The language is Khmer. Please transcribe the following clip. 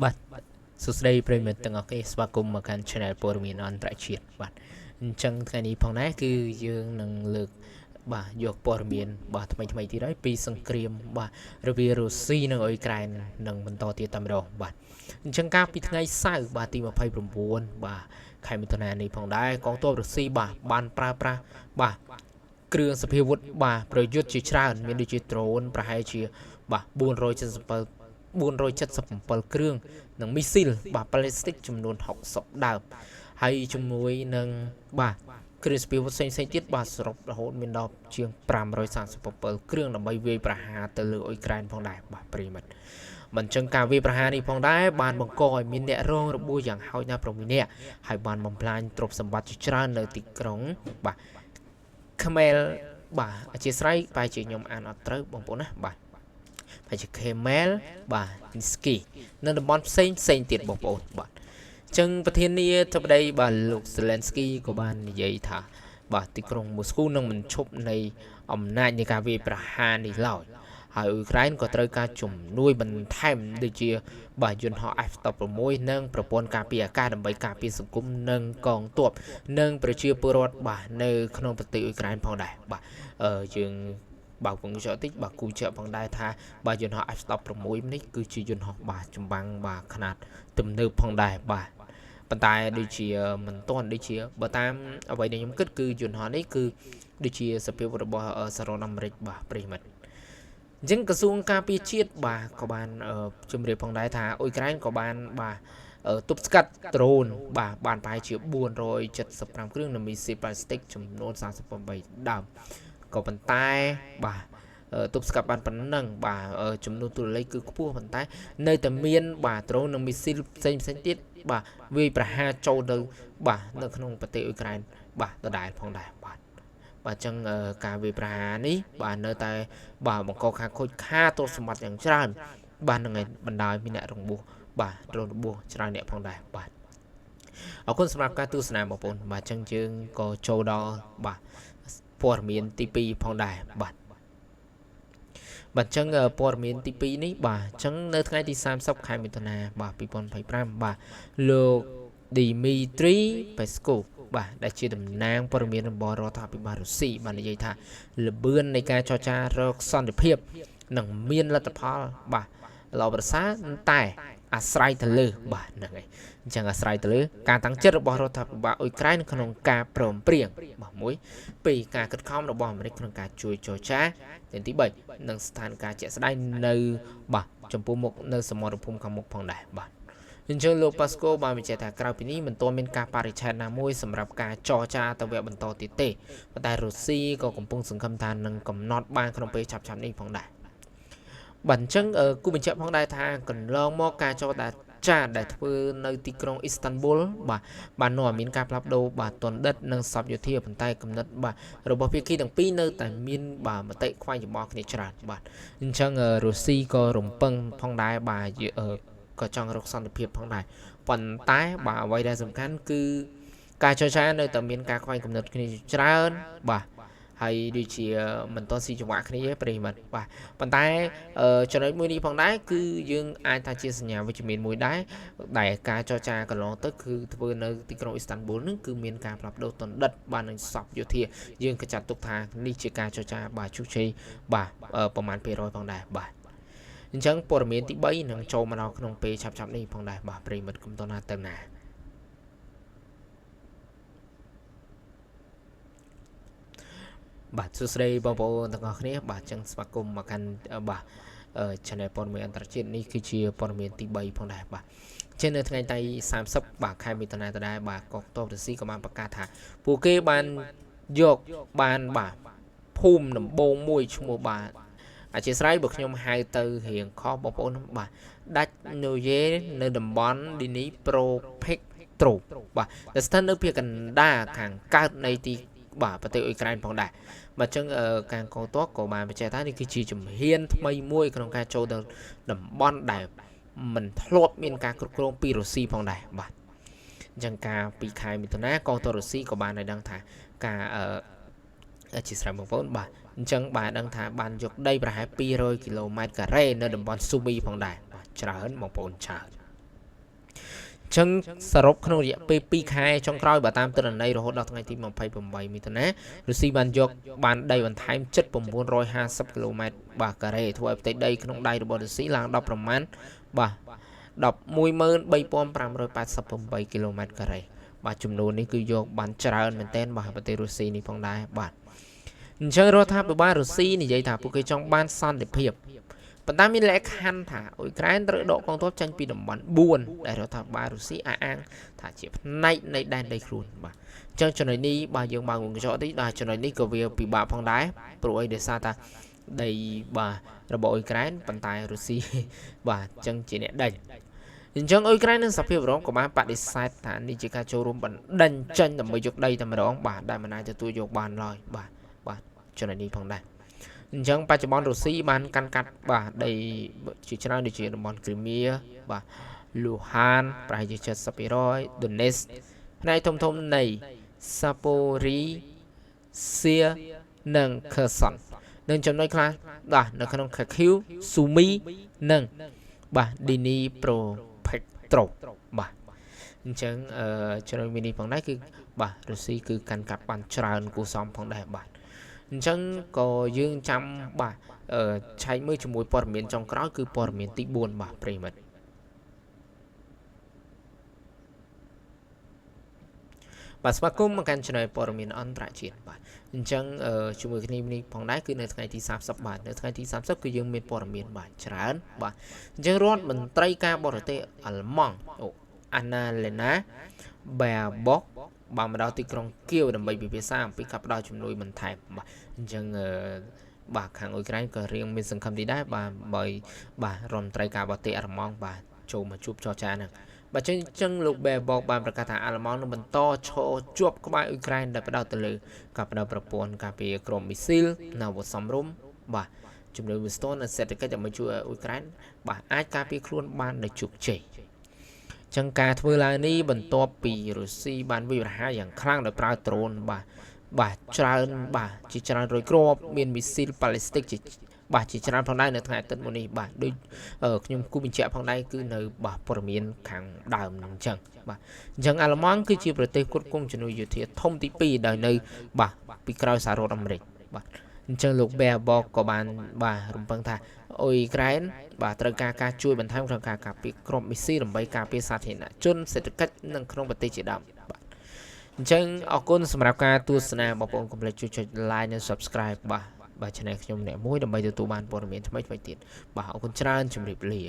បាទសួស្តីប្រិយមិត្តទាំងអស់គ្នាស្វាគមន៍មកកាន់ Channel ព័ត៌មានអន្តរជាតិបាទអញ្ចឹងថ្ងៃនេះផងដែរគឺយើងនឹងលើកបាទយកព័ត៌មានបាទថ្មីទៀតហើយពីសង្គ្រាមបាទរវាងរុស្ស៊ីនិងអ៊ុយក្រែននឹងបន្តទៀតតែម្ដងបាទអញ្ចឹងកាលពីថ្ងៃសៅរ៍បាទទី29បាទខែមិថុនានេះផងដែរកងទ័ពរុស្ស៊ីបាទបានប្រើប្រាស់បាទគ្រឿងសព្វាវុធបាទប្រយុទ្ធជាច្រើនមានដូចជាដ្រូនប្រហែលជាបាទ477គ្រឿងនិងមីស៊ីលបាទប៉ាឡេស្ទិកចំនួន60ដើមហើយជាមួយនឹងបាទគ្រឿងសព្វាវុធផ្សេងទៀតបាទសរុបរហូតមានដល់ជាង537គ្រឿងដើម្បីវាយប្រហារទៅលើអ៊ុយក្រែនផងដែរបាទប្រិមិត្តមិនចឹងការវាយប្រហារនេះផងដែរបានបង្កឲ្យមានអ្នករងរបួសយ៉ាងហោចណាស់6នាក់ហើយបានបំផ្លាញទ្រព្យសម្បត្តិជាច្រើននៅទីក្រុងបាទខ្មែរបាទអធិស្ឋានបែរជាខ្ញុំអានអត់ត្រូវបងប្អូនណាបាទហើយជា Kemel បាទ Niski នៅតំបន់ផ្សេងទៀតបងប្អូនបាទអញ្ចឹងប្រធានាធិបតីបាទលោក Zelensky ក៏បាននិយាយថាបាទទីក្រុងមូស្គូនឹងមិនឈប់នៃអំណាចនៃការវាយប្រហារនេះឡើយហើយអ៊ុយក្រែនក៏ត្រូវការជំនួយបន្ថែមដូចជាបាទយន្តហោះ F16 និងប្រព័ន្ធការពារអាកាសដើម្បីការពារសង្គមនិងកងទ័ពនិងប្រជាពលរដ្ឋបាទនៅក្នុងប្រទេសអ៊ុយក្រែនផងដែរបាទយើងបើកវងចោតិចបាទគូជាផងដែរថាបាទយន្តហោះ F16 នេះគឺជាយន្តហោះបាទចម្បាំងបាទខ្នាតទំនើបផងដែរបាទប៉ុន្តែដូចជាមិនទាន់ដូចជាបើតាមអ្វីដែលខ្ញុំគិតគឺយន្តហោះនេះគឺដូចជាសភាវុធរបស់សហរដ្ឋអាមេរិកបាទប្រិមិត្តអញ្ចឹងក្រសួងការពារជាតិបាទក៏បានជម្រាបផងដែរថាអ៊ុយក្រែនក៏បានបាទទប់ស្កាត់ដ្រូនបាទបានប្រហែលជា475គ្រឿងនិងមីស៊ីលប៉ាឡេស្ទិកចំនួន38ដើមក៏ប៉ុន្តែបាទទប់ស្កាត់បានប៉ុណ្ណឹងបាទចំនួនទូលេខគឺខ្ពស់ប៉ុន្តែនៅតែមានបាទដ្រូននិងមីស៊ីលផ្សេងទៀតបាទវាយប្រហារចូលទៅបាទនៅក្នុងប្រទេសអ៊ុយក្រែនបាទដដែលផងដែរបាទបាទចឹងការវាយប្រហារនេះបាទនៅតែបាទបង្កការខូចខាតទ្រព្យសម្បត្តិយ៉ាងច្រើនបាទនឹងឯបណ្ដោយមានអ្នករងរបួសបាទរបួសច្រើនអ្នកផងដែរបាទអរគុណសម្រាប់ការទស្សនាបងប្អូនបាទចឹងយើងក៏ចូលដល់បាទព័ត៌មានទី2ផងដែរបាទបាទចឹងព័ត៌មានទី2នេះបាទចឹងនៅថ្ងៃទី30ខែមិថុនាបាទ2025បាទលោក Dmitry Peskov បាទដែលជាតំណាងព័ត៌មានរបស់រដ្ឋាភិបាលរុស្ស៊ីបាននិយាយថាលបឿននៃការចរចារកសន្តិភាពនឹងមានលទ្ធផលបាទល្អប្រសើរតែអាស្រ័យទៅលើបាទហ្នឹងហើយអញ្ចឹងអាស្រ័យទៅលើការតាំងចិត្តរបស់រដ្ឋាភិបាលអ៊ុយក្រែនក្នុងការព្រមព្រៀងបាទមួយពីការខិតខំរបស់អាមេរិកក្នុងការជួយចរចាទាំងទី3និងស្ថានភាពជាក់ស្ដែងនៅបាទចំពោះមុខនៅសមរភូមិខាងមុខផងដែរបាទអញ្ចឹងលោកប៉ាស្កូបានបញ្ជាក់ថាក្រៅពីនេះមិនទាន់មានការបរិច្ឆេទណាមួយសម្រាប់ការចរចាទៅវគ្គបន្តទៀតទេប៉ុន្តែរុស្ស៊ីក៏កំពុងសង្ឃឹមថានឹងកំណត់បានក្នុងពេលឆាប់នេះផងដែរបាទអញ្ចឹងគូបញ្ជាក់ផងដែរថាកន្លងមកការចរចាដែលធ្វើនៅទីក្រុងអ៊ីស្តាន់ប៊ុលបាទបាននាំឲ្យមានការផ្លាស់ប្ដូរបាទទណ្ឌិតនិងសពយោធាប៉ុន្តែគំនិតបាទរបស់ភាគីទាំងពីរនៅតែមានបាទមតិខ្វែងចំបល់គ្នាច្រើនបាទអញ្ចឹងរុស្ស៊ីក៏រំពឹងផងដែរបាទក៏ចង់រកសន្តិភាពផងដែរប៉ុន្តែបាទអ្វីដែលសំខាន់គឺការចរចានៅតែមានការខ្វែងគំនិតគ្នាច្រើនបាទហើយដូចជាមិនទាន់ស៊ីចង្វាក់គ្នាទេប្រិមត្តបាទប៉ុន្តែចំណុចមួយនេះផងដែរគឺយើងអាចថាជាសញ្ញាវិជ្ជមានមួយដែរដែលការចរចាកន្លងទៅគឺធ្វើនៅទីក្រុងអ៊ីស្តាន់ប៊ុលនឹងគឺមានការផ្លាស់ប្ដូរទណ្ឌិតបាននឹងសពយោធាយើងក៏ចាត់ទុកថានេះជាការចរចាបាទជោគជ័យបាទប្រមាណ%ផងដែរបាទអញ្ចឹងព័ត៌មានទី3នឹងចូលមកដល់ក្នុងពេលឆាប់នេះផងដែរបាទប្រិមត្តកុំតណាទៅណាបាទសួស្តីបងប្អូនទាំងអស់គ្នាបាទចឹងស្វាគមន៍មកកាន់បាទchannel ព័ត៌មានអន្តរជាតិនេះគឺជាព័ត៌មានទី3ផងដែរបាទជានៅថ្ងៃទី30បាទខែមិថុនាដដែលបាទកងទ័ពរុស្ស៊ីក៏បានប្រកាសថាពួកគេបានយកបានបាទភូមិដំបងមួយឈ្មោះបាទអធិស្ឋានបើខ្ញុំហៅទៅរៀងខុសបងប្អូនបាទដាច់នូយេនៅតំបន់ឌីនីប្រូផេកត្រូបាទដែលស្ថិតនៅភាគកណ្ដាលខាងកើតនៃទីបាទប្រទេសអ៊ុយក្រែនផងដែរបាទអញ្ចឹងការកងទ័ពក៏បានបញ្ជាក់ថានេះគឺជាជំហានថ្មីមួយក្នុងការចូលទៅតំបន់ដែលមិនធ្លាប់មានការគ្រប់គ្រងពីរុស្ស៊ីផងដែរបាទអញ្ចឹងការពីខែមិថុនាកងទ័ពរុស្ស៊ីក៏បានឲ្យដឹងថាការជាស្រ័យបងប្អូនបាទអញ្ចឹងបានដឹងថាបានយកដីប្រហែល200គីឡូម៉ែត្រការ៉េនៅតំបន់ស៊ូមីផងដែរបាទច្រើនបងប្អូនច្រើន ចឹងសរុបក្នុងរយៈពេល2ខែចុងក្រោយបើតាមទិន្នន័យរហូតដល់ថ្ងៃទី28មិថុនារុស្ស៊ីបានយកបានដីបន្ថែមជិត950គីឡូម៉ែត្របាទការ៉េធ្វើឲ្យផ្ទៃដីក្នុងដៃរបស់រុស្ស៊ីឡើងដល់ប្រមាណបាទ113,588គីឡូម៉ែត្រការ៉េបាទចំនួននេះគឺយកបានច្រើនមែនទែនបាទប្រទេសរុស្ស៊ីនេះផងដែរបាទអញ្ចឹងរដ្ឋាភិបាលរុស្ស៊ីនិយាយថាពួកគេចង់បានសន្តិភាពប៉ុន្តែមានលក្ខខណ្ឌថាអ៊ុយក្រែនត្រូវដកកងទ័ពចេញពីតំបន់4ដែលរដ្ឋាភិបាលរុស្ស៊ីអះអាងថាជាផ្នែកនៃដែនដីខ្លួនបាទអញ្ចឹងចំណុចនេះបាទយើងបើកកញ្ចក់តិចដល់ចំណុចនេះក៏វាពិបាកផងដែរព្រោះអីដោយសារថាដីបាទរបស់អ៊ុយក្រែនប៉ុន្តែរុស្ស៊ីបាទអញ្ចឹងជាអ្នកដេញអញ្ចឹងអ៊ុយក្រែននិងសហភាពអឺរ៉ុបក៏បានបដិសេធថានេះជាការចូលរួមបណ្ដេញចេញដើម្បីយកដីតែម្ដងបាទដែលមិនអាចទទួលយកបានឡើយបាទចំណុចនេះផងដែរអញ្ចឹងបច្ចុប្បន្នរុស្ស៊ីបានកាន់កាត់បាទដីជាច្រើនដូចជាតំបន់គ្រីមៀបាទលូហានប្រហែលជា70%ដូនេសផ្នែកធំនៃសាប៉ូរីសៀនិងខឺសុននិងចំណុចខ្លះបាទនៅក្នុងខាឃីវស៊ូមីនិងបាទឌីនីប្រូផេកត្រូបាទអញ្ចឹងចំណុចនេះផងដែរគឺបាទរុស្ស៊ីគឺកាន់កាប់បានច្រើនគូសំផងដែរបាទអញ្ចឹងក៏យើងចាំបាទឆែកមើលជាមួយព័ត៌មានចុងក្រោយគឺព័ត៌មានទី4បាទប្រិមិត្តបាទស្វាគមន៍មកកាន់ចំណុចព័ត៌មានអន្តរជាតិបាទអញ្ចឹងជាមួយគ្នានេះផងដែរគឺនៅថ្ងៃទី30បាទនៅថ្ងៃទី30គឺយើងមានព័ត៌មានបាទច្រើនបាទអញ្ចឹងរដ្ឋមន្ត្រីការបរទេសអាល្លឺម៉ង់អាណាឡេណាបែបកបានមកដល់ទីក្រុងគៀវដើម្បីពិភាក្សាអំពីការផ្ដល់ជំនួយបន្ថែមបាទអញ្ចឹងបាទខាងអ៊ុយក្រែនក៏រៀងមានសង្ឃឹមទីដែរបាទរដ្ឋមន្ត្រីការបរទេសអាល្លឺម៉ង់បាទចូលមកជួបចរចាហ្នឹងបាទអញ្ចឹងលោកបែបកបានប្រកាសថាអាល្លឺម៉ង់នឹងបន្តឈរជាប់ក្បែរអ៊ុយក្រែនដែលផ្ដោតទៅលើការផ្ដល់ប្រព័ន្ធការពារក្រុមមីស៊ីលនៅវត្តសំរុំបាទជំនួយវិស្វករនិងសេដ្ឋកិច្ចដើម្បីជួយអ៊ុយក្រែនបាទអាចការពារខ្លួនបានដោយជោគជ័យចឹងការធ្វើឡើងនេះបន្ទាប់ពីរុស្ស៊ីបានវិវត្តយ៉ាងខ្លាំងដោយប្រើដ្រូនបាទច្រើនបាទជាច្រើនរយគ្រាប់មានមីស៊ីលប៉ាឡេស្ទិកបាទជាច្រើនផងដែរនៅថ្ងៃអាទិត្យមុននេះបាទដូចខ្ញុំគូបញ្ជាក់ផងដែរគឺនៅបាទព័ត៌មានខាងដើមហ្នឹងអញ្ចឹងបាទអញ្ចឹងអាល្លឺម៉ង់គឺជាប្រទេសគ្រប់គ្រងជំនួយយោធាធំទី2ដោយនៅបាទពីក្រោយសហរដ្ឋអាមេរិកបាទអញ្ចឹងលោកបែបកក៏បានបាទរំពឹងថាអ៊ុយក្រែនបាទត្រូវការជួយបន្ថែមក្នុងការការពារក្រុមមីស៊ីដើម្បីការពារសាធារណជនសេដ្ឋកិច្ចនិងក្នុងប្រទេសជាដើមបាទអញ្ចឹងអរគុណសម្រាប់ការទស្សនាបងប្អូនកុំភ្លេចជួយចុច like និង subscribe បាទ channel ខ្ញុំអ្នកមួយដើម្បីទទួលបានព័ត៌មានថ្មីៗទៀតបាទអរគុណច្រើនជម្រាបលា